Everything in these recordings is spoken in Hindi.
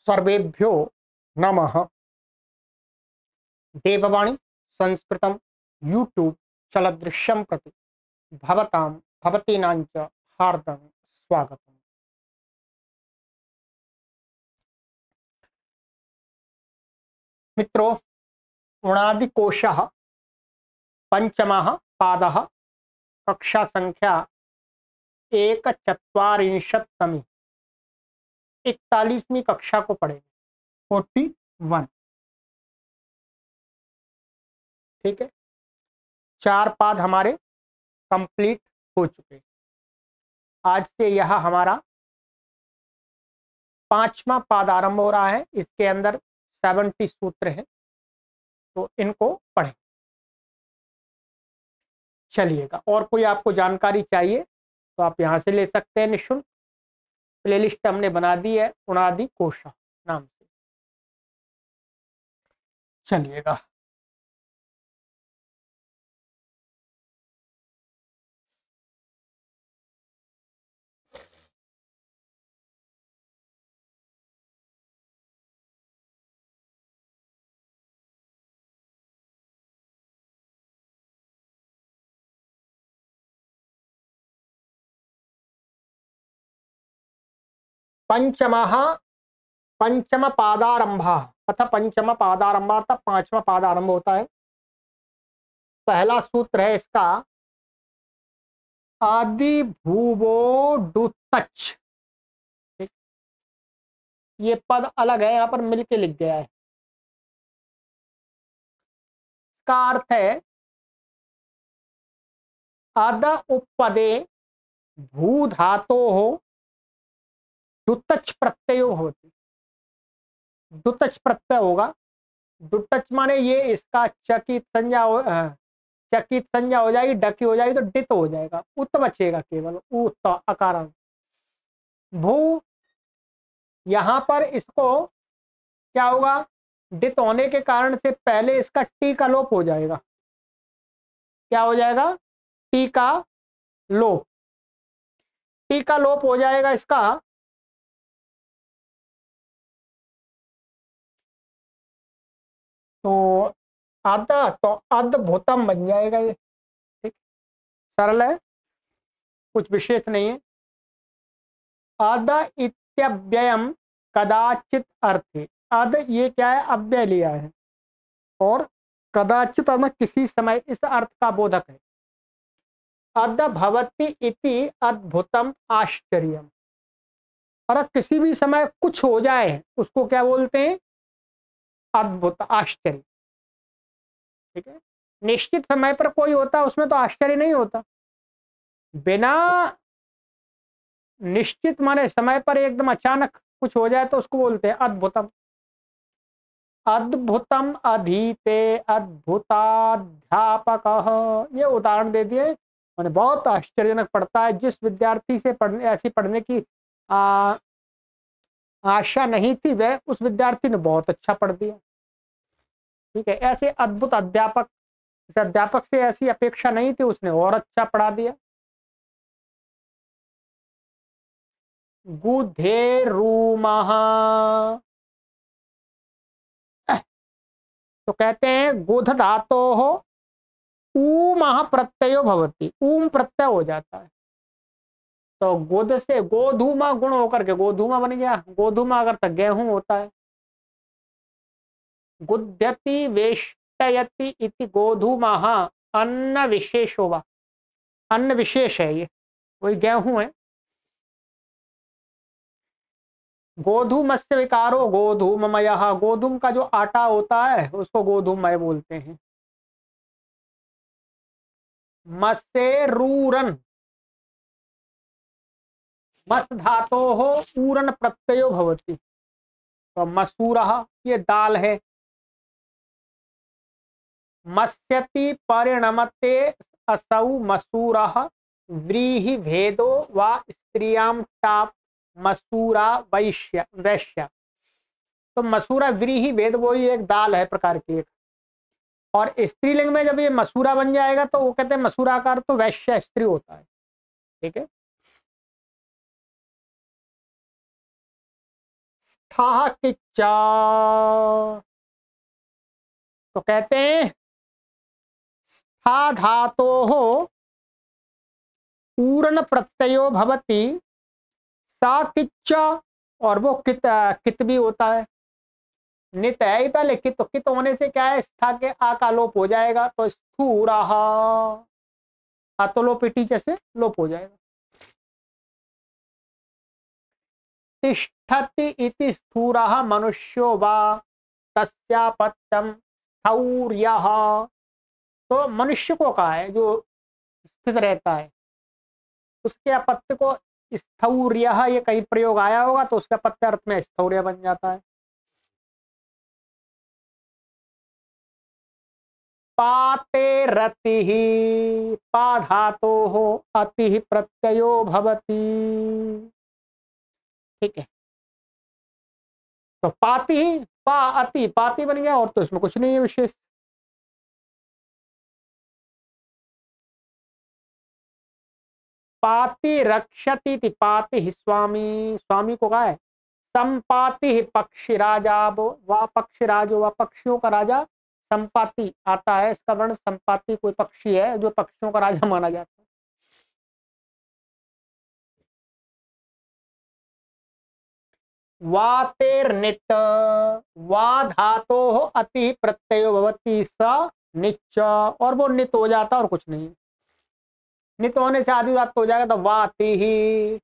सर्वेभ्यो नमः। देववाणी संस्कृतं यूट्यूब चलदृश्यं प्रति भवतां भवतीनां च हार्दं स्वागतम्। मित्रों, उणादिकोशः पंचमः पादः, कक्षा संख्या 1चत्वारिंशत्तमी 41वीं कक्षा को पढ़ेंगे। 41। ठीक है, 4 पाद हमारे कंप्लीट हो चुके। आज से यह हमारा 5वां पाद आरंभ हो रहा है। इसके अंदर 70 सूत्र हैं, तो इनको पढ़ें। चलिएगा, और कोई आपको जानकारी चाहिए तो आप यहाँ से ले सकते हैं निःशुल्क। प्लेलिस्ट हमने बना दी है उणादि कोशा नाम से। चलिएगा, पंचम पादारंभ अथ पंचम पादारंभ अर्थात 5वां पाद आरंभ होता है। पहला सूत्र है इसका आदि भूवो डुतच। ये पद अलग है, यहाँ पर मिलके लिख गया है। इसका अर्थ है अद उपपदे भू धातो हो दुतच प्रत्ययो होती। दुतच प्रत्यय होगा। दुतच माने ये इसका चकित संज्ञा हो जाएगी, डकी हो जाएगी तो डित हो जाएगा, उत बचेगा केवल, उत अकार। भू, यहां पर इसको क्या होगा, डित होने के कारण से पहले इसका टी का लोप हो जाएगा। क्या हो जाएगा? टी का लोप। टी का लोप हो जाएगा इसका, तो अद्भुतम बन जाएगा ये। ठीक, सरल है, कुछ विशेष नहीं है। अद इत्यव्ययम कदाचित अर्थे। अद ये क्या है, अव्यय लिया है, और कदाचित में किसी समय इस अर्थ का बोधक है। अद भवति इति अद्भुतम आश्चर्यम। और किसी भी समय कुछ हो जाए उसको क्या बोलते हैं? अद्भुत, आश्चर्य। ठीक है, निश्चित समय पर कोई होता उसमें तो आश्चर्य नहीं होता। बिना निश्चित माने समय पर एकदम अचानक कुछ हो जाए तो उसको बोलते हैं अद्भुतम। अद्भुतम अधीते अद्भुताध्यापक। ये उदाहरण दे दिए, मैंने बहुत आश्चर्यजनक पढ़ता है। जिस विद्यार्थी से ऐसी पढ़ने की आशा नहीं थी, वह उस विद्यार्थी ने बहुत अच्छा पढ़ दिया। ठीक है, ऐसे अद्भुत अध्यापक, इस अध्यापक से ऐसी अपेक्षा नहीं थी, उसने और अच्छा पढ़ा दिया। गुधेरुमः, तो कहते हैं गुध धातो हो ऊमः प्रत्ययो भवति। ऊम प्रत्यय हो जाता है, तो गोद से गोधूमा गुण होकर के गोधूमा बन गया। गोधूमा अगर तक गेहूं होता है। गुध्यति वेष्टयति इति गोधूमः अन्न विशेषो वा। अन्न विशेष है, ये वही गेहूं है। गोधूमस्य विकारो गोधूममयः। गोधूम का जो आटा होता है उसको गोधूममय बोलते हैं। मसेरूरन, मस धातो हो पूरन प्रत्ययो भवति। तो मसूरः ये दाल है। मस्यति परिणमते असौ मसूरः व्रीहि भेदो वा स्त्रियां टाप मसूरा वैश्य वैश्य। तो मसूरा व्रीहि भेद वही एक दाल है प्रकार की एक। और स्त्रीलिंग में जब ये मसूरा बन जाएगा तो वो कहते हैं मसूराकार, तो वैश्य स्त्री होता है। ठीक है, था किच्चा। तो कहते हैं था धातो हो पूर्ण प्रत्ययो भवति सा किच्चा, और वो कित भी होता है। नित है ही पहले कित, तो कित होने से क्या है, स्था के आ का लोप हो जाएगा, तो स्थूराहा अतोलोपिटी जैसे लोप हो जाएगा। तिष्ठति इति स्थूरः मनुष्यो वा तस्यापत्यम स्थौर्यः। तो मनुष्य को कहा है जो स्थित रहता है, उसके अपत्य को स्थौर्यः, ये कहीं प्रयोग आया होगा तो उसका अपत्य अर्थ में स्थौर्य बन जाता है। पाते रति पा धातो हो अति प्रत्ययो भवति। ठीक है, तो पाती पा अति पाती बन गया, और तो इसमें कुछ नहीं है विशेष। पाति रक्षति थी, पाति ही स्वामी, स्वामी को कहा है संपाति ही पक्षीराजा, व पक्षीराजो व पक्षियों का राजा संपाति आता है। इसका वर्ण संपाति कोई पक्षी है जो पक्षियों का राजा माना जाता है। वातेर नित वा धातो हो अति प्रत्ययो भवति स निच, और वो नित हो जाता और कुछ नहीं। नित होने से आदि बात हो जाएगा, तो वाति ही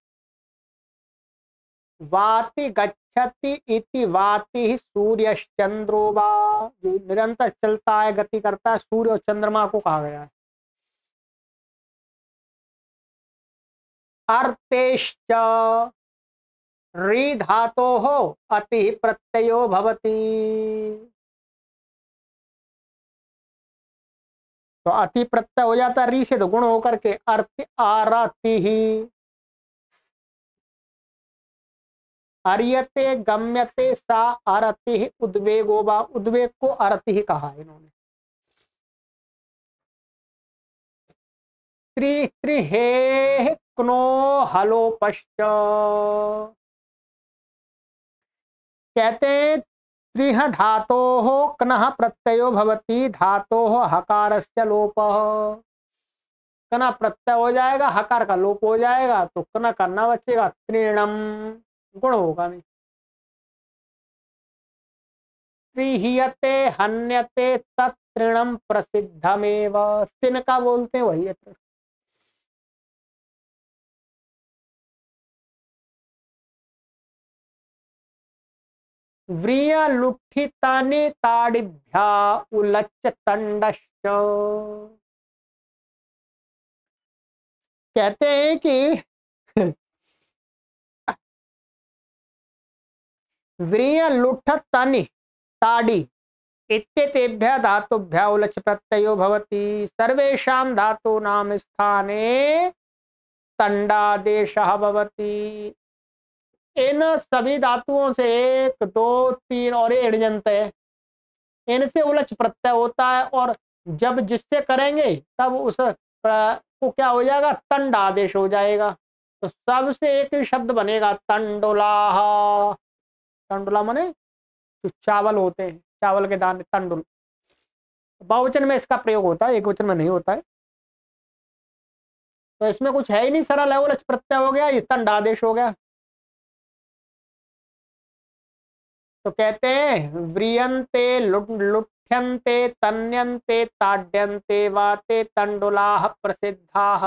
वाति गच्छति इति वाति ही सूर्यश्चंद्रो वा, जो निरंतर चलता है गति करता है, सूर्य और चंद्रमा को कहा गया है। अर्तेश्च री धातो हो अति प्रत्ययो भवति। तो अति प्रत्यय हो जाता है री से, तो गुण होकर के अर्थ आरति ही अर्यते गम्यते सा अरति ही उद्वेगो वा, उद्वेग को अरति ही कहा है इन्होंने। त्रि त्रिहे क्नो हलोपश्च, कहते हैं त्रिह धातो हो कनः प्रत्ययो भवति धातो हो हकारस्य लोपः। कना प्रत्यय हो जाएगा, हकार का लोप हो जाएगा, तो कना करना बचेगा त्रिणम, गुण होगा नहीं। त्रिहियते हन्यते तत्ऋणम प्रसिद्धमेव, तिन का बोलते हैं वही है। व्रिय लुठितानि ताडिभ्या उलच्च तंडश्च, कहते हैं कि व्रिय लुठतानि ताडि इत्येतेभ्यः धातुभ्यः उलच्च प्रत्ययो भवति सर्वेषां धातूनां स्थाने तंडादेशः भवति। इन सभी धातुओं से एक दो तीन और ये ऋजंत है, इनसे उलच प्रत्यय होता है, और जब जिससे करेंगे तब उस को क्या हो जाएगा, तंड आदेश हो जाएगा। तो सबसे एक ही शब्द बनेगा तंडुला। तंडुला माने जो चावल होते हैं, चावल के दाने, तंडुल। बहुवचन में इसका प्रयोग होता है, एक वचन में नहीं होता है। तो इसमें कुछ है ही नहीं, सरल है, उलच प्रत्यय हो गया, ये तंड आदेश हो गया। तो कहते हैं व्रियंते लुठ्यंते तन्यंते ताड्यंते वाते तंडुलाः प्रसिद्धाः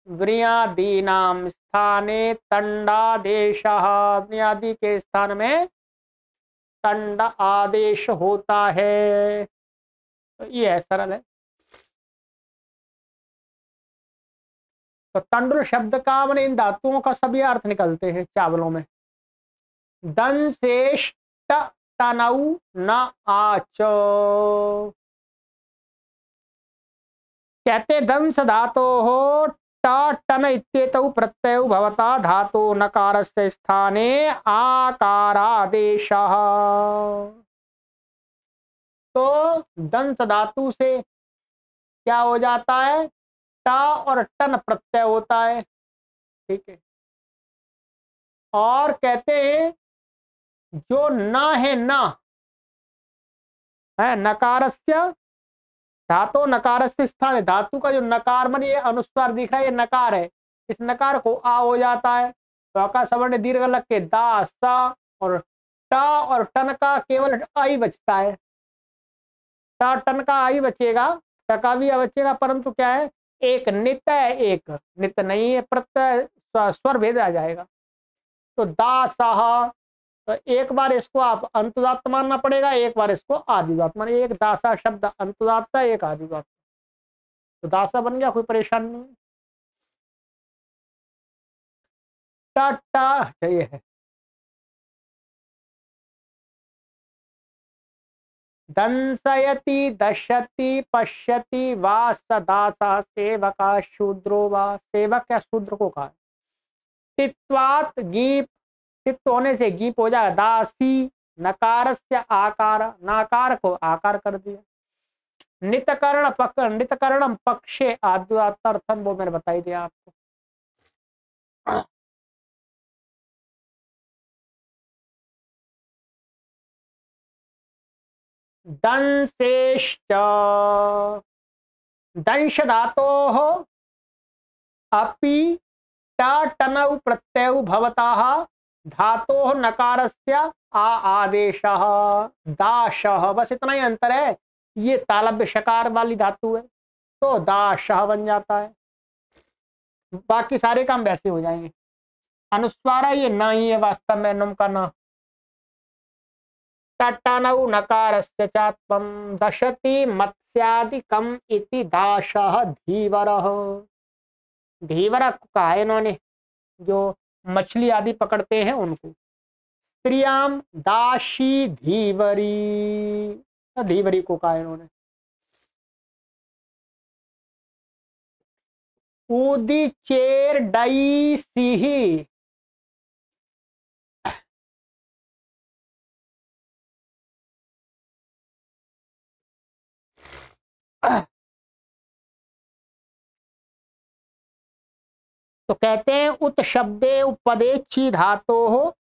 व्रियादीनाम स्थाने तंडादेशः, व्रियादि के स्थान में तंड आदेश होता है। तो ये है, सरल है। तो तंडुल शब्द का मैंने इन धातुओं का सभी अर्थ निकलते हैं चावलों में। दन शेष टनऊ न आच, कहते दंस धातो हो टन इत्येतौ प्रत्यय भवता धातु नकारस्य स्थाने आकारादेशः। तो दंत धातु से क्या हो जाता है, टा और टन प्रत्यय होता है। ठीक है, और कहते हैं जो न है, न है, नकारस्य धातो नकारस्य स्थान है, धातु का जो नकार मन ये अनुस्वार दिख रहा है, ये नकार है, इस नकार को आ हो जाता है, तो आका सवर्ण दीर्घ लग के दा सा और टा और टन का केवल आई बचता है, टा टन का आई बचेगा, टका भी बचेगा, परंतु क्या है, एक नित है, एक नित नहीं है, प्रत्यय स्वर भेद आ जाएगा। तो दासह, तो एक बार इसको आप अंतुदात्त मानना पड़ेगा, एक बार इसको आदिदात्त मान, एक दासा शब्द अंतुदात्त है, एक आदिदात्त, तो दासा बन गया, कोई परेशानी नहीं। टा ये है, दंसयति दशति पश्यति वा सदासा सेवका शूद्रो वा, सेवक या शूद्र को कहा। टित्वात गीप, चित्त होने से गीप हो जाएगा, दासी नकारस्य आकार, नाकार को आकार कर दिया। नितकर्ण पकड़, नितकर्णम पक्षे आद्यार्थम, वो मैंने बताई दिया आपको। दंशेश्च, दंश धातोः अपि टनौ प्रत्ययौ भवतः धातोः नकारस्य आ आदेशः दाशः, बस इतना ही अंतर है, ये तालव्य शकार वाली धातु है तो दाशः बन जाता है, बाकी सारे काम वैसे हो जाएंगे। अनुस्वार है ये ना ही है वास्तव में, नुम का ना। टटनौ नकारस्य चात्वं दशति मत्स्यादिकम इति दाशः धीवरः, धीवरः कहा है इन्होंने, जो मछली आदि पकड़ते हैं उनको। स्त्रियाम दाशी धीवरी, धीवरी को कहा इन्होंने। उदिचेर डई सिही, तो कहते हैं उत शब्दे उपदे ची धातो हो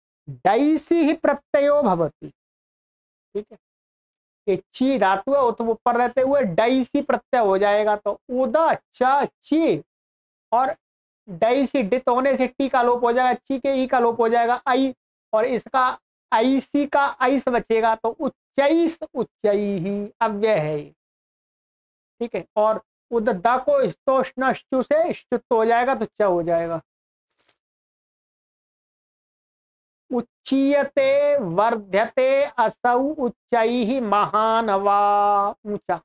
डैसी ही प्रत्ययो भवती, ठीक है, ये ची धातु है तो ऊपर रहते हुए डैसी प्रत्यय हो जाएगा, तो उदा च ची और डैसी डित होने से टी का लोप हो जाएगा, ची के ई का लोप हो जाएगा आई, और इसका आईसी का आइस बचेगा, तो उच्चैस उच्चई ही अव्यय है ये, ठीक है, और उद द को स्तोष्ण से ष्टुत हो जाएगा तो च हो जाएगा। उच्चीयते वर्ध्यते असौ उच्चैः महान वा, ऊंचा।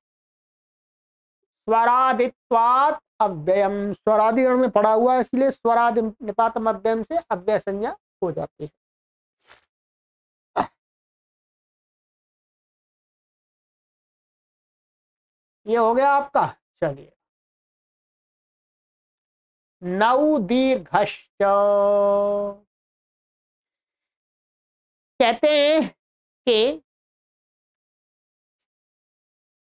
स्वरादित्वात् अव्ययम, स्वरादि गण में पड़ा हुआ है इसलिए स्वरादि निपातम अव्ययम से अव्यय संज्ञा हो जाती है। ये हो गया आपका। चलिए, नौ दीर्घश्च, कहते हैं कि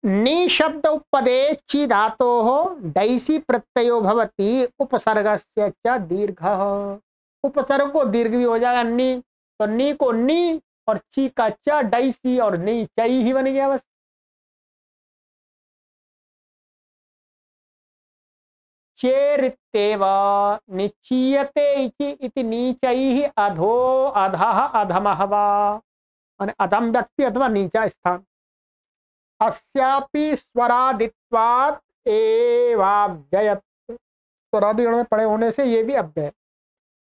निशब्द उपदे ची धातो हो डैसी प्रत्ययो भवती उपसर्गस्य च दीर्घः, उपसर्ग को दीर्घ भी हो जाएगा नी, तो नी को नी और ची का च डैसी और नी चई ही बन गया बस। चेरित्येव निचीयते इति नीचैः अधो अधः अधमः वा, माने अधम व्यक्ति अथवा नीचा स्थान। अस्यापि स्वरादित्वात् एवाव्ययत्, स्वरादि गण में पड़े होने से ये भी अव्यय,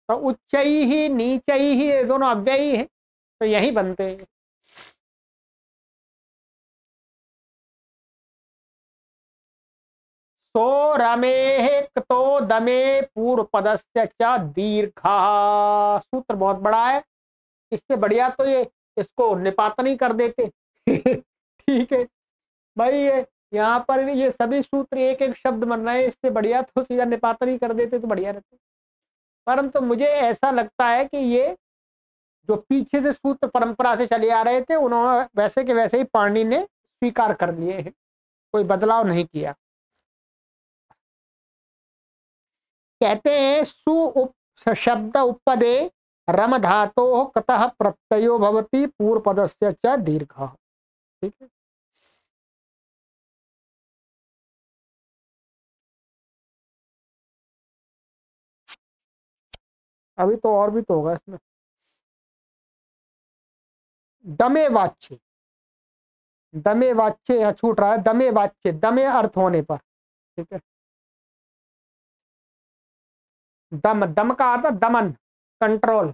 तो उच्चई ही नीचई ही ये दोनों अव्ययी हैं, तो यही बनते हैं। सो रमेः क्तो दमे पूर्व पदस्य च दीर्घा, सूत्र बहुत बड़ा है, इससे बढ़िया तो ये इसको निपातन ही कर देते। ठीक है भाई, ये यहाँ पर ये सभी सूत्र एक एक शब्द बन रहे हैं, इससे बढ़िया तो सीधा निपातन ही कर देते तो बढ़िया रहते। परंतु मुझे ऐसा लगता है कि ये जो पीछे से सूत्र परंपरा से चले आ रहे थे उन्होंने वैसे के वैसे ही पाणिनि ने स्वीकार कर लिए हैं, कोई बदलाव नहीं किया। कहते हैं सु शब्द उपदे रम धातो कतः प्रत्ययो भवति पूर्व पदस्य च दीर्घ। ठीक है, अभी तो और भी तो होगा इसमें। दमे वाच्य, दमे वाच्य यहाँ छूट रहा है, दमे वाच्य, दमे अर्थ होने पर। ठीक है, दम, दम का अर्थ दमन, कंट्रोल,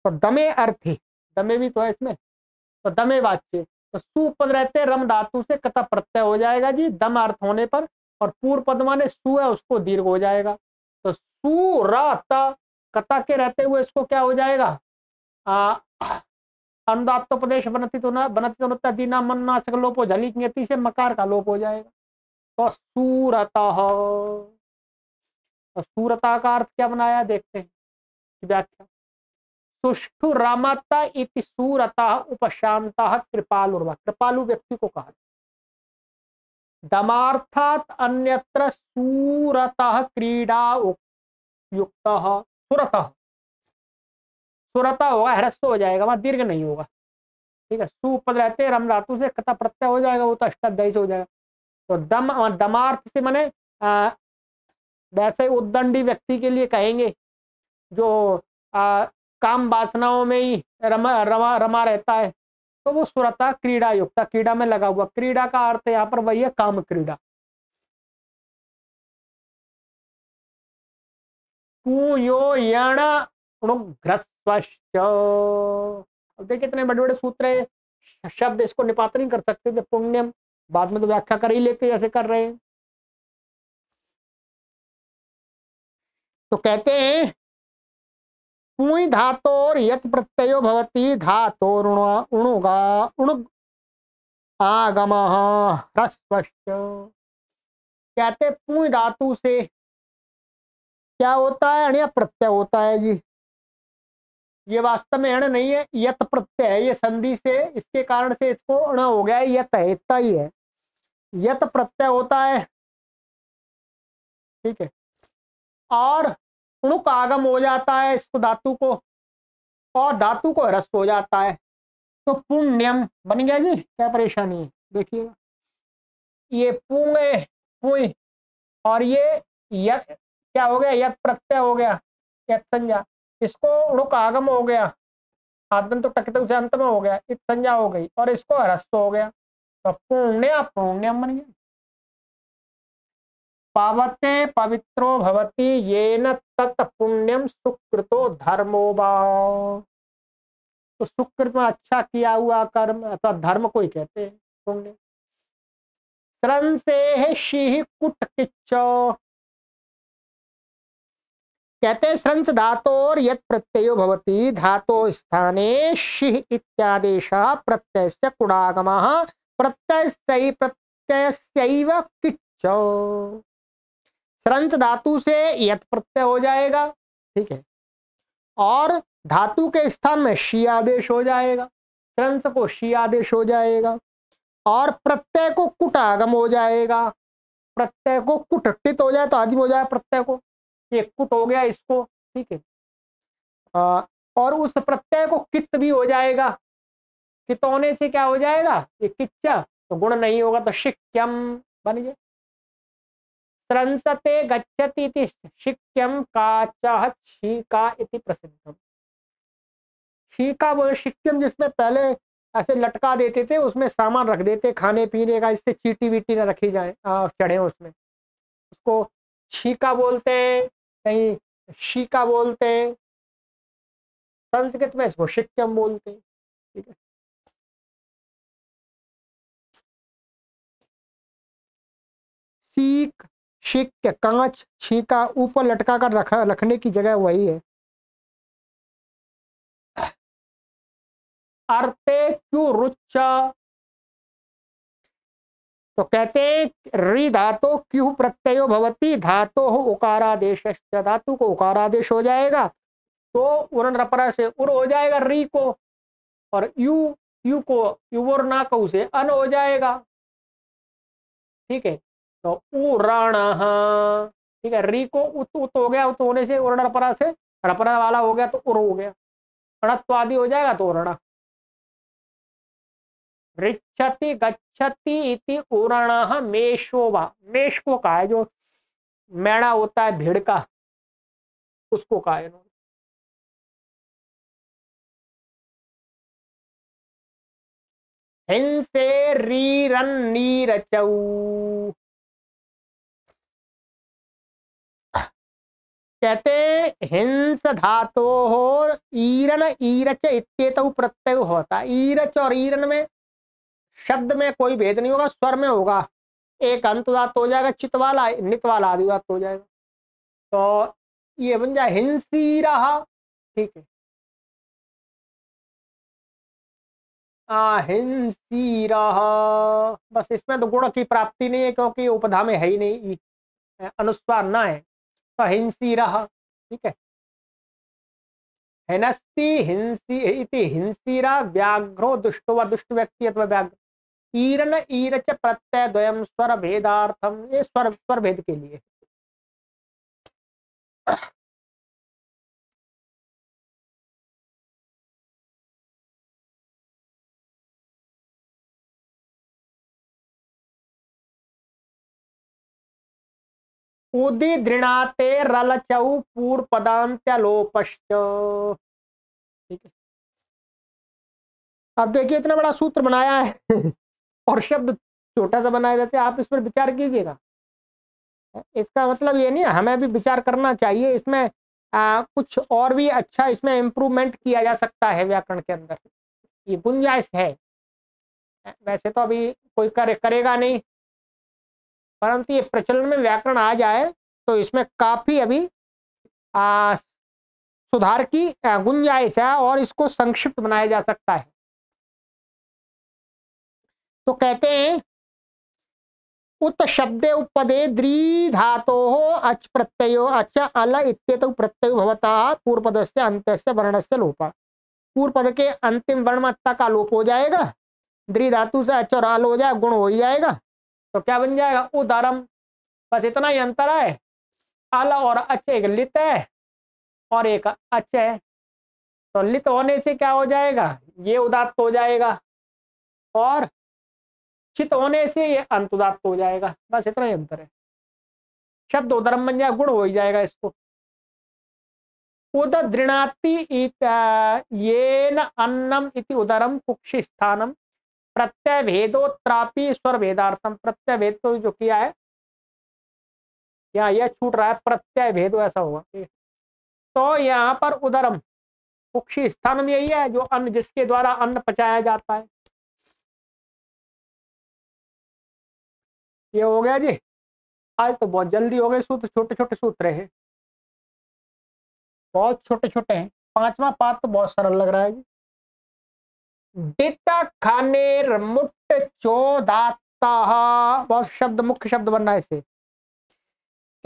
तो दमे अर्थी, दमे भी तो है इसमें, तो दमे वाच्य, तो सु पद रहते रम धातु से कथा प्रत्यय हो जाएगा जी दम अर्थ होने पर, और पूर्व पद माने सु है उसको दीर्घ हो जाएगा, तो सु र कथा के रहते हुए इसको क्या हो जाएगा, अनुदात्तोपदेश बनती तो ना बनती तो दीना मन नाशक लोप हो झली ज्ञति से मकार का लोप हो जाएगा, तो सूरतः, तो सूरता का अर्थ क्या बनाया देखते हैं व्याख्या। सुष्ठु रमत इति सूरतः उपशांतः कृपालुर्वा, कृपालु व्यक्ति को कहा। दमार्थात अन्यत्र सूरतः क्रीडा युक्तः, सुरतः, सुरता होगा ह्रस्व हो जाएगा, वहां दीर्घ नहीं होगा। ठीक है, सुपद रहते रम धातु से कथा प्रत्यय हो जाएगा, वो तो अष्टाध्यायी से हो जाएगा। तो दम, दमार्थ से माने वैसे उद्दंडी व्यक्ति के लिए कहेंगे जो काम वासनाओं में ही रमा रहता है, तो वो सुरता क्रीड़ा युक्त, क्रीड़ा में लगा हुआ, क्रीड़ा का अर्थ यहाँ पर वही है काम क्रीड़ा। अब देखिए इतने बड़े बड़े सूत्र है, शब्द इसको निपात नहीं कर सकते थे, पुण्यम बाद में तो व्याख्या कर ही लेते जैसे कर रहे हैं। तो कहते हैं पुई धातोर यत प्रत्ययो भवति धातोर उणुगा उणुग आगम ह्रस्वश्च। कहते पुई धातु से क्या होता है, अण्य प्रत्यय होता है जी। ये वास्तव में अण नहीं है, यत प्रत्यय है, ये संधि से इसके कारण से इसको अण हो गया है, यत है, इतना ही है, यत प्रत्यय होता है। ठीक है, और उणुक आगम हो जाता है इसको धातु को, और धातु को ह्रस्व हो जाता है, तो पुण्यम बन गया जी। क्या परेशानी है देखिएगा, ये पुंगे पुई, और ये यत क्या हो गया, यत प्रत्यय हो गया, यत संज्ञा, इसको उणुक आगम हो गया, आदन तो टकते उसे अंत में हो गया, इत संज्ञा हो गई, और इसको ह्रस्व हो गया, तो पुण्य पुण्यम बन गया। पावते पवित्रो भवति येन तत् पुण्यम सुकृतो धर्मो वा। तो सुकृत में अच्छा किया हुआ कर्म अथवा धर्म को ही कहते हैं पुण्य। श्रन से शीह कुट किच्चो, कहते हैं श्रंस धातोर यत प्रत्ययो भवति धातो स्थाने शिह इत्यादेश प्रत्ययस्य कुडागमः प्रत्ययस्यैव किच्चो। श्रंस धातु से यत प्रत्यय हो जाएगा, ठीक है, और धातु के स्थान में शी आदेश हो जाएगा, श्रंस को शी आदेश हो जाएगा, और प्रत्यय को कुट आगम हो जाएगा, प्रत्यय को कुटित हो जाए तो आदिम हो जाए प्रत्यय को, ये कुट हो गया इसको। ठीक है, और उस प्रत्यय को कित भी हो जाएगा, कित होने से क्या हो जाएगा, ये किच्चा, तो गुण नहीं होगा तो शिक्यम बन गया। श्रंसते गच्छति इति शिक्यम काचः शीका इति प्रसिद्धम। शीका बोले शिक्यम, जिसमें पहले ऐसे लटका देते थे, उसमें सामान रख देते खाने पीने का, इससे चीटी वीटी ना रखी जाए चढ़े उसमें, उसको शीका बोलते हैं, कहीं शीका बोलते हैं, संस्कृत में इसको शिक्यम बोलते हैं। ठीक है, सीक शिक्य कांच छीका ऊपर लटका कर रखने की जगह वही है। अर्थे क्यों रुच्च, तो कहते रि धातो क्यों प्रत्ययो भवति धातो उकारादेश, धातु को उकारादेश हो जाएगा, तो उरण रपरा से उर हो जाएगा री को, और यू यू को युवर ना कऊ से अन हो जाएगा। ठीक है, तो उरण, ठीक है, री को उत उत हो गया, उत होने से उरण रपरा से रपरा वाला हो गया तो उर हो गया। अणत्वादि हो जाएगा तो ऋण। ऋक्षति गच्छति इति उरणः मेषोवा, मेष को कहा है, जो मेढ़ा होता है भेड़ का, उसको कहा है इन्होंने। हिंसे रीरन नीरचौ, कहते हिंस धातो हो ईरन ईरच इत्येतौ प्रत्यय होता है। ईरच और ईरन में शब्द में कोई भेद नहीं होगा, स्वर में होगा। एक अंत उदात्त हो जाएगा, चित वाला नित वाला आदि उदात्त हो जाएगा। तो ये बन जाए हिंसी रहा, ठीक है। हिंसी रहा, बस इसमें तो गुण की प्राप्ति नहीं है, क्योंकि उपधा में है ही नहीं, अनुस्वार ना है, तो हिंसी रहा, ठीक है। हिनस्ति हिंसी इति हिंसीरा व्याघ्रो दुष्टो व दुष्ट व्यक्ति अथवा व्याघ्र। ईरन ईरच प्रत्यय द्वयम स्वर भेदार्थम, ये स्वर भेद के लिए। उदि दृणाते रलचौ पूर्व पदांत्यलोपश्च, ठीक है। अब देखिए इतना बड़ा सूत्र बनाया है और शब्द छोटा सा बनाया जाता है, आप इस पर विचार कीजिएगा। इसका मतलब ये नहीं, हमें भी विचार करना चाहिए इसमें। कुछ और भी अच्छा इसमें इम्प्रूवमेंट किया जा सकता है व्याकरण के अंदर, ये गुंजाइश है। वैसे तो अभी कोई करेगा नहीं, परंतु ये प्रचलन में व्याकरण आ जाए तो इसमें काफी अभी सुधार की गुंजाइश है और इसको संक्षिप्त बनाया जा सकता है। तो कहते हैं उत शब्दे उपदे द्री धातो अच प्रत्ययो अच अल इत्येतौ प्रत्ययो भवता पूर्व पदस्य अंत्यस्य वर्णस्य लोपा। पूर्व पद के अंतिम वर्ण में का लोप हो जाएगा, द्री धातु से अच और अल हो जाए, गुण हो ही जाएगा। तो क्या बन जाएगा, उदारम। बस इतना ही अंतर है, अल और अच एक लित है और एक अच है। तो लित होने से क्या हो जाएगा, ये उदात्त हो जाएगा, और चित होने से ये अंत उदात्त हो जाएगा। बस इतना ही अंतर है। शब्द उदरम बन जाए, गुण हो ही जाएगा इसको। उद दृणाति येन अन्नम इति उदरम कुक्षि स्थानम प्रत्यय भेदोत्रापि स्वर भेदार्थम। प्रत्यय भेद तो जो किया है यहाँ, यह छूट रहा है, प्रत्यय भेद ऐसा होगा। तो यहाँ पर उदरम कुक्षि स्थानम यही है, जो अन्न, जिसके द्वारा अन्न पचाया जाता है। ये हो गया जी। आज तो बहुत जल्दी हो गए सूत्र, छोटे छोटे सूत्र हैं, बहुत छोटे छोटे हैं। पांचवा पाठ तो बहुत सरल लग रहा है जी। डित खानेर मुट्ट चोदाता, बहुत शब्द मुख्य शब्द बन रहा है इसे।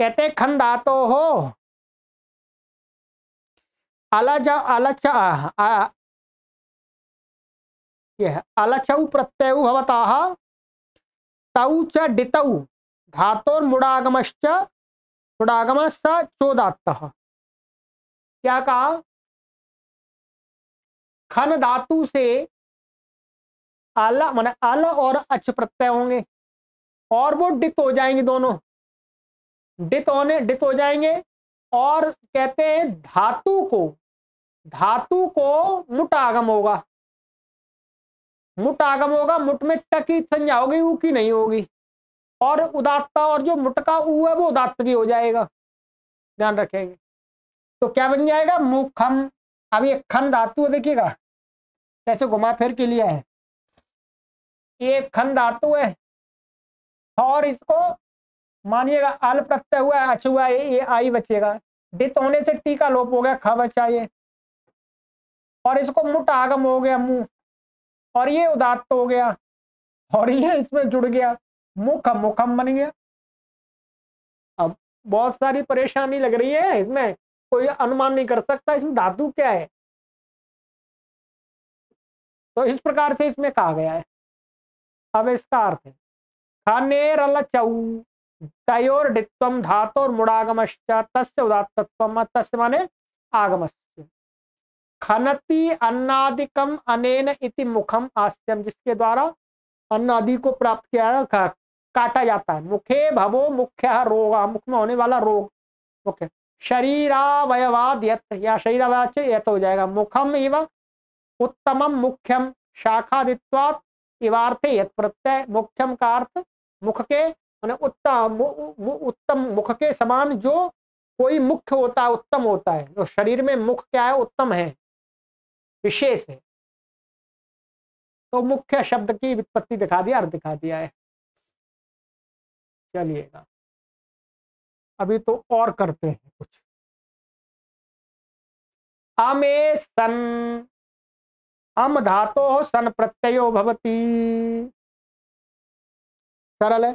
कहते खन धातो हो अलज अलच यह अलचौ प्रत्यय भवता तौ च डितौ धातोर्मुडागमश्च मुडागमश्च चोदात्तः। क्या कहा, खन धातु से अल माने अल और अच प्रत्यय होंगे और वो डित हो जाएंगे, दोनों डित हो जाएंगे। और कहते हैं धातु को मुट आगम होगा, मुट आगम होगा, मुट में ट की संज्ञा होगी, ऊ की नहीं होगी। और उदात्ता, और जो मुट का ऊ है वो उदात्त भी हो जाएगा, ध्यान रखेंगे। तो क्या बन जाएगा, मुखम। अब ये खन धातु देखिएगा कैसे घुमा फिर के लिया है, ये खन धातु है और इसको मानिएगा अल प्रत्यय हुआ है, अच्छा हुआ है, ये आई बचेगा। डित होने से टी का लोप हो गया, ख बचा ये, और इसको मुट आगम हो गया मुंह, और ये उदात्त हो गया, और ये इसमें जुड़ गया, मुखम, मुखम बन गया। अब बहुत सारी परेशानी लग रही है इसमें, कोई अनुमान नहीं कर सकता इसमें धातु क्या है। तो इस प्रकार से इसमें कहा गया है। अब इसका अर्थ है खानेरलचौ तयोर डित्वम धातोर मुडागमश्च तस्य उदात्तत्वम, तस्य माने आगमस्य। खनति अन्नादिकम अनेन इति मुखम आस्यम, जिसके द्वारा अन्न आदि को प्राप्त किया काटा जाता है। मुखे भवो मुख्य रोग, मुख में होने वाला रोग मुख्य। शरीरावयवाद यत, या शरीरावयव से यत हो जाएगा। मुखम इव उत्तमम मुख्यम शाखादित्वात् इवार्थे यत प्रत्यय। मुख्यम का अर्थ मुख के उत्तम मुख के समान जो कोई मुख्य होता है, उत्तम होता है। जो शरीर में मुख क्या है, उत्तम है, विशेष है। तो मुख्य शब्द की व्युत्पत्ति दिखा दिया, अर्थ दिखा दिया है। चलिएगा अभी तो और करते हैं कुछ। अमे सन, अम धातो सन प्रत्ययो भवति, सरल है।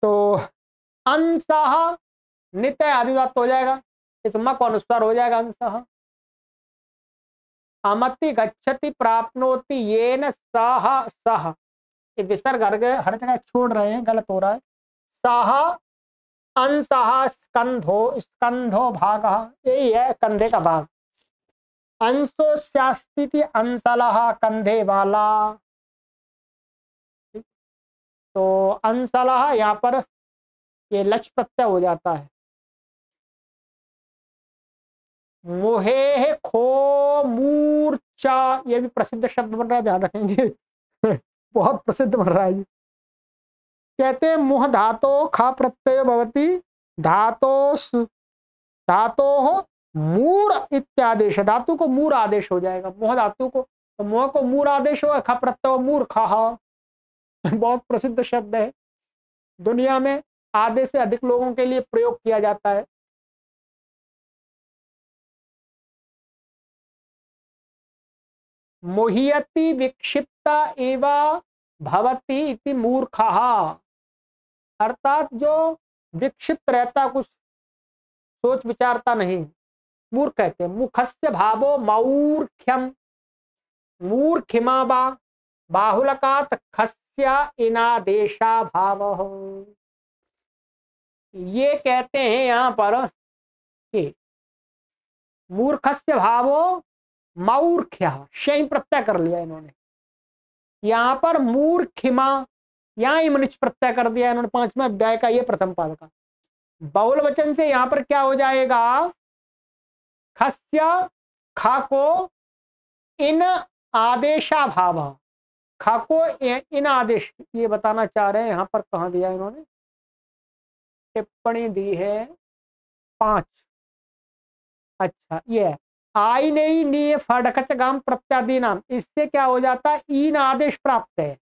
तो अंशः नित्य आदिवात हो जाएगा, इस मक अनुस्वार हो जाएगा अंशः। अमति गच्छति प्राप्नोति येन सह, सह विसर्ग हर जगह छोड़ रहे हैं, गलत हो रहा है। सह अंशः स्कंधो, स्कंधो भाग, यही है कंधे का भाग। अंशो स्यास्ति अंशलः, कंधे वाला। तो अंशलः यहाँ पर ये लक्ष्य प्रत्यय हो जाता है। मोहे खो मूर्छा, ये भी प्रसिद्ध शब्द बन रहा है, ध्यान रखेंगे बहुत प्रसिद्ध बन रहा है ये। कहते हैं मुह धातो खा प्रत्यय भवति, धातो धातो मूर इत्यादेश, धातु को मूर आदेश हो जाएगा। मुह धातु को, तो मुह को मूर आदेश हो, खा प्रत्यय मूर खा बहुत प्रसिद्ध शब्द है, दुनिया में आधे से अधिक लोगों के लिए प्रयोग किया जाता है। मोहियति विक्षिप्ता एवं भवति इति मूर्खः, अर्थात जो विक्षिप्त रहता, कुछ सोच विचारता नहीं, मूर्ख कहते हैं। मुखस्य भावो मौर्ख्यम, मूर्खिमा बा बाहुलकात खस्य इनादेशा भाव। ये कहते हैं यहाँ पर कि मूर्खस्य भावो मौर्ख्य, शय प्रत्यय कर लिया इन्होंने। यहाँ पर मूर्खिमा, यहाँ ही मनुष्य प्रत्यय कर दिया इन्होंने, 5वें अध्याय का ये प्रथम पाद का। बहुल वचन से यहाँ पर क्या हो जाएगा, खस्य, खा को इन आदेशा भाव, खा को इन आदेश, ये बताना चाह रहे हैं। यहाँ पर कहाँ दिया इन्होंने, टिप्पणी दी है 5। अच्छा ये आई नहीं नी फड़कच गाम प्रत्यादि नाम, इससे क्या हो जाता है, इन आदेश प्राप्त है।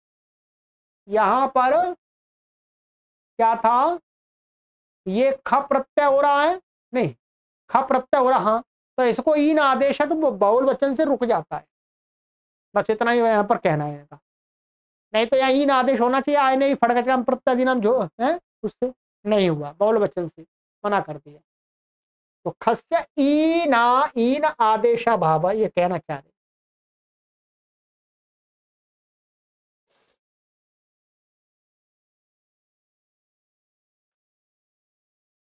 यहां पर क्या था, ये ख प्रत्यय हो रहा है, नहीं ख प्रत्यय हो रहा, हाँ, तो इसको इन आदेश है तो बहुल वचन से रुक जाता है। बस इतना ही यहाँ पर कहना है इनका। नहीं तो यहाँ इन आदेश होना चाहिए, आय नहीं फड़कच गाम प्रत्यादि नाम जो है, उससे नहीं हुआ, बहुल वचन से मना कर दिया। तो खस्य ईना, ईन आदेशा भाव, ये कहना चाह रहे।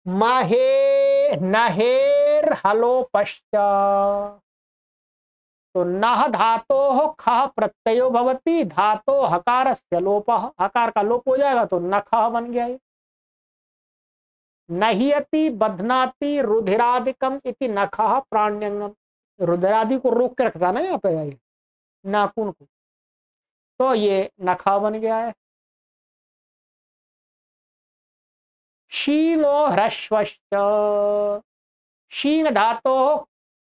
महे नहेर हलो पश्चा, तो नह धातो खः प्रत्ययो भवति, धातो हकारस्य लोपः, हकार का लोप हो जाएगा तो नखः बन गया। नहियति बध्नाति रुधिरादिकम इति नखः प्राण्यंगम, रुधिरादि को रोक के रखता ना यहाँ पे नाखून को, तो ये नखः बन गया है। शींगो ह्रस्वश्च, शींग धातो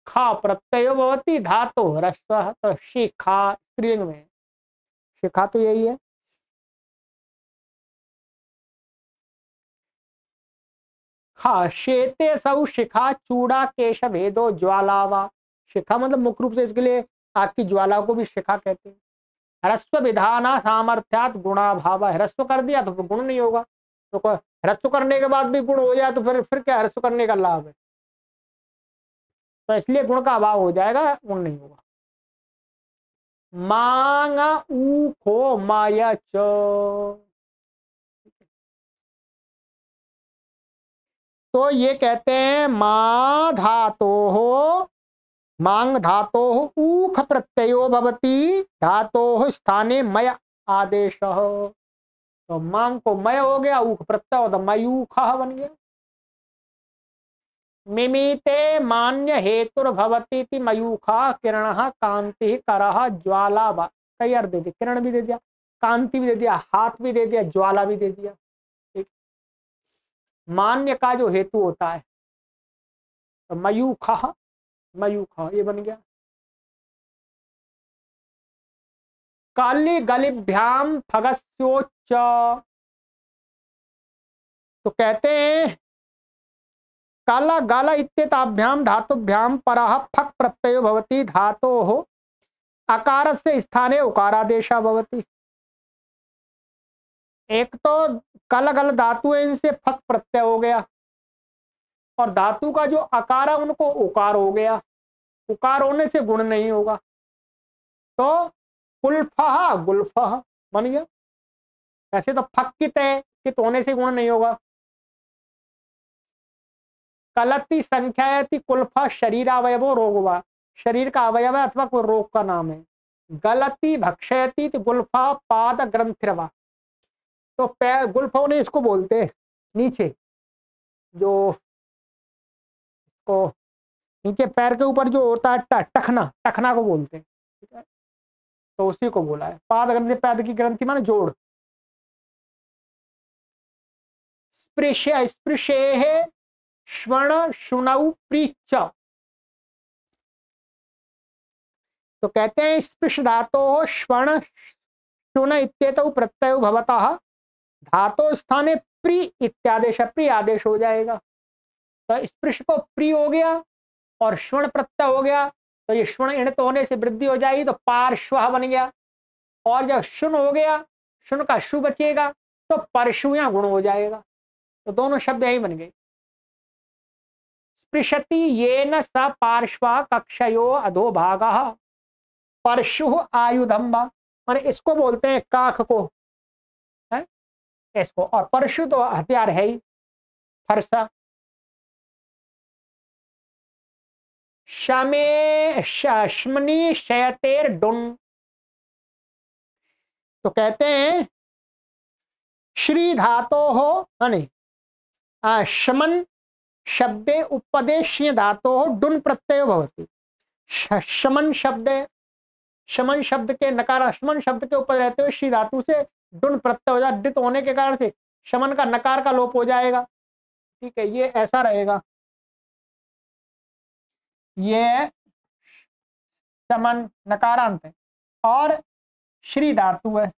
खा प्रत्ययो भवति, धातो ह्रस्व, तो शिखा स्त्रीलिंग में, शिखा तो यही है। खा शेते सौ शिखा चूड़ा केश भेदो ज्वालावा, शिखा मतलब मुख्य रूप से इसके लिए आग की ज्वाला को भी शिखा कहते हैं। ह्रस्व विधाना सामर्थ्यात गुणा भाव, ह्रस्व कर दिया तो गुण नहीं होगा, तो ह्रस्व करने के बाद भी गुण हो जाए तो फिर क्या ह्रस्व करने का लाभ है, तो इसलिए गुण का अभाव हो जाएगा, गुण नहीं होगा। मांग ऊ खो माया चो, तो ये कहते हैं मा धातो हो मांग धातो ऊख प्रत्ययो भवति धातो स्थाने मय आदेश। तो मांग को मय हो गया, ऊख प्रत्यय हो तो मयूख बन गया। मिमीते मान्य हेतुर्भवती थी मयूखा किरण कांति करह ज्वाला कई अर्थ दे दिया, किरण भी दे दिया, कांति भी दे दिया, हाथ भी दे दिया, ज्वाला भी दे दिया। ठीक, मान्य का जो हेतु होता है तो मयूखा, मयूखा ये बन गया। काली गलिभ्याम फगस्योच्च, तो कहते हैं काला गाला इत्येताभ्याम धातुभ्याम परः फक् प्रत्ययो भवति धातोः अकार से स्थाने उकारादेश भवति। एक तो कल गल धातु है, इनसे फक प्रत्यय हो गया, और धातु का जो अकार है उनको उकार हो गया, उकार होने से गुण नहीं होगा, तो कुल्फह गुल्फह बन गया। ऐसे तो फक कित है, कित होने से गुण नहीं होगा। कलती संख्यायति कुल्फा शरीर अवयवो रोगवा, शरीर का अवयव है अथवा कोई रोग का नाम है। गलती भक्षयति गुल्फा पाद ग्रंथिरवा, तो पैर गुल्फा ने इसको बोलते हैं नीचे, जो को नीचे पैर के ऊपर जो होता है टखना, टखना को बोलते हैं। ठीक है, तो उसी को बोला है। पाद ग्रंथि, पैद की ग्रंथि माने जोड़। स्पृश्य स्पृशेः श्वण शुनौ प्रीच, तो कहते हैं स्पृश धातो श्वण शुन इत्येतौ प्रत्ययो भवतः धातो स्थाने प्री इत्यादेश, प्री आदेश हो जाएगा। तो स्पृश को प्री हो गया और श्वण प्रत्यय हो गया, तो ये श्वण इणित होने से वृद्धि हो जाएगी, तो पार्श्व बन गया। और जब शुन हो गया, शुन का शु बचेगा, तो परशु या गुण हो जाएगा। तो दोनों शब्द यही बन गए। स्पृशति येन स पार्श्व कक्षयो अधोभागः परशु आयुधम, माने इसको बोलते हैं काख को, है इसको, और परशु तो हथियार है ही, फरसा। शमे शमनी शयतेर डुन, तो कहते हैं श्री धातो हो शमन शब्दे उपदेश्य धातो हो डुन प्रत्यय भवति। शमन शब्द, शमन शब्द के नकार, शमन शब्द के ऊपर रहते हुए श्री धातु से डुन प्रत्यय हो जाए, डित होने के कारण से शमन का नकार का लोप हो जाएगा। ठीक है, ये ऐसा रहेगा, ये शमन नकारांत है और श्री धातु है,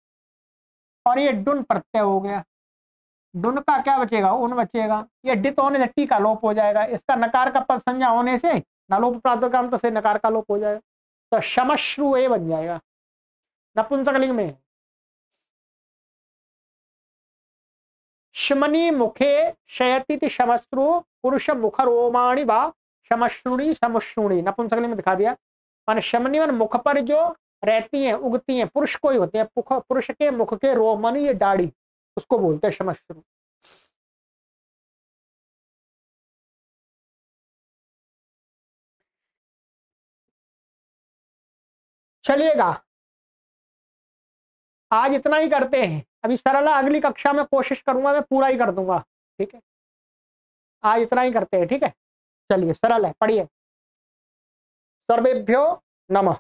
और ये डुन प्रत्यय हो गया। डुन का क्या बचेगा, उन बचेगा। ये डित होने से टी का लोप हो जाएगा, इसका नकार का पद संज्ञा होने से नलोप प्रातकांत से नकार का लोप हो जाएगा, तो शमश्रु ए बन जाएगा। नपुंसकलिंग में शमनी मुखे शयति शमश्रु पुरुष मुख रोमाणी वा शमश्रुणी समुश्रुणी, नपुंसकलिंग में दिखा दिया। मान शमनी मन मुख पर जो रहती हैं, उगती हैं, पुरुष को ही होते हैं, पुरुष के मुख के रोमन, ये दाढ़ी, उसको बोलते हैं शमश्रु। चलिएगा, आज इतना ही करते हैं। अभी सरला अगली कक्षा में कोशिश करूंगा, मैं पूरा ही कर दूंगा। ठीक है, आज इतना ही करते हैं। ठीक है, चलिए सरल है, पढ़िए। सर्वेभ्यो नमः।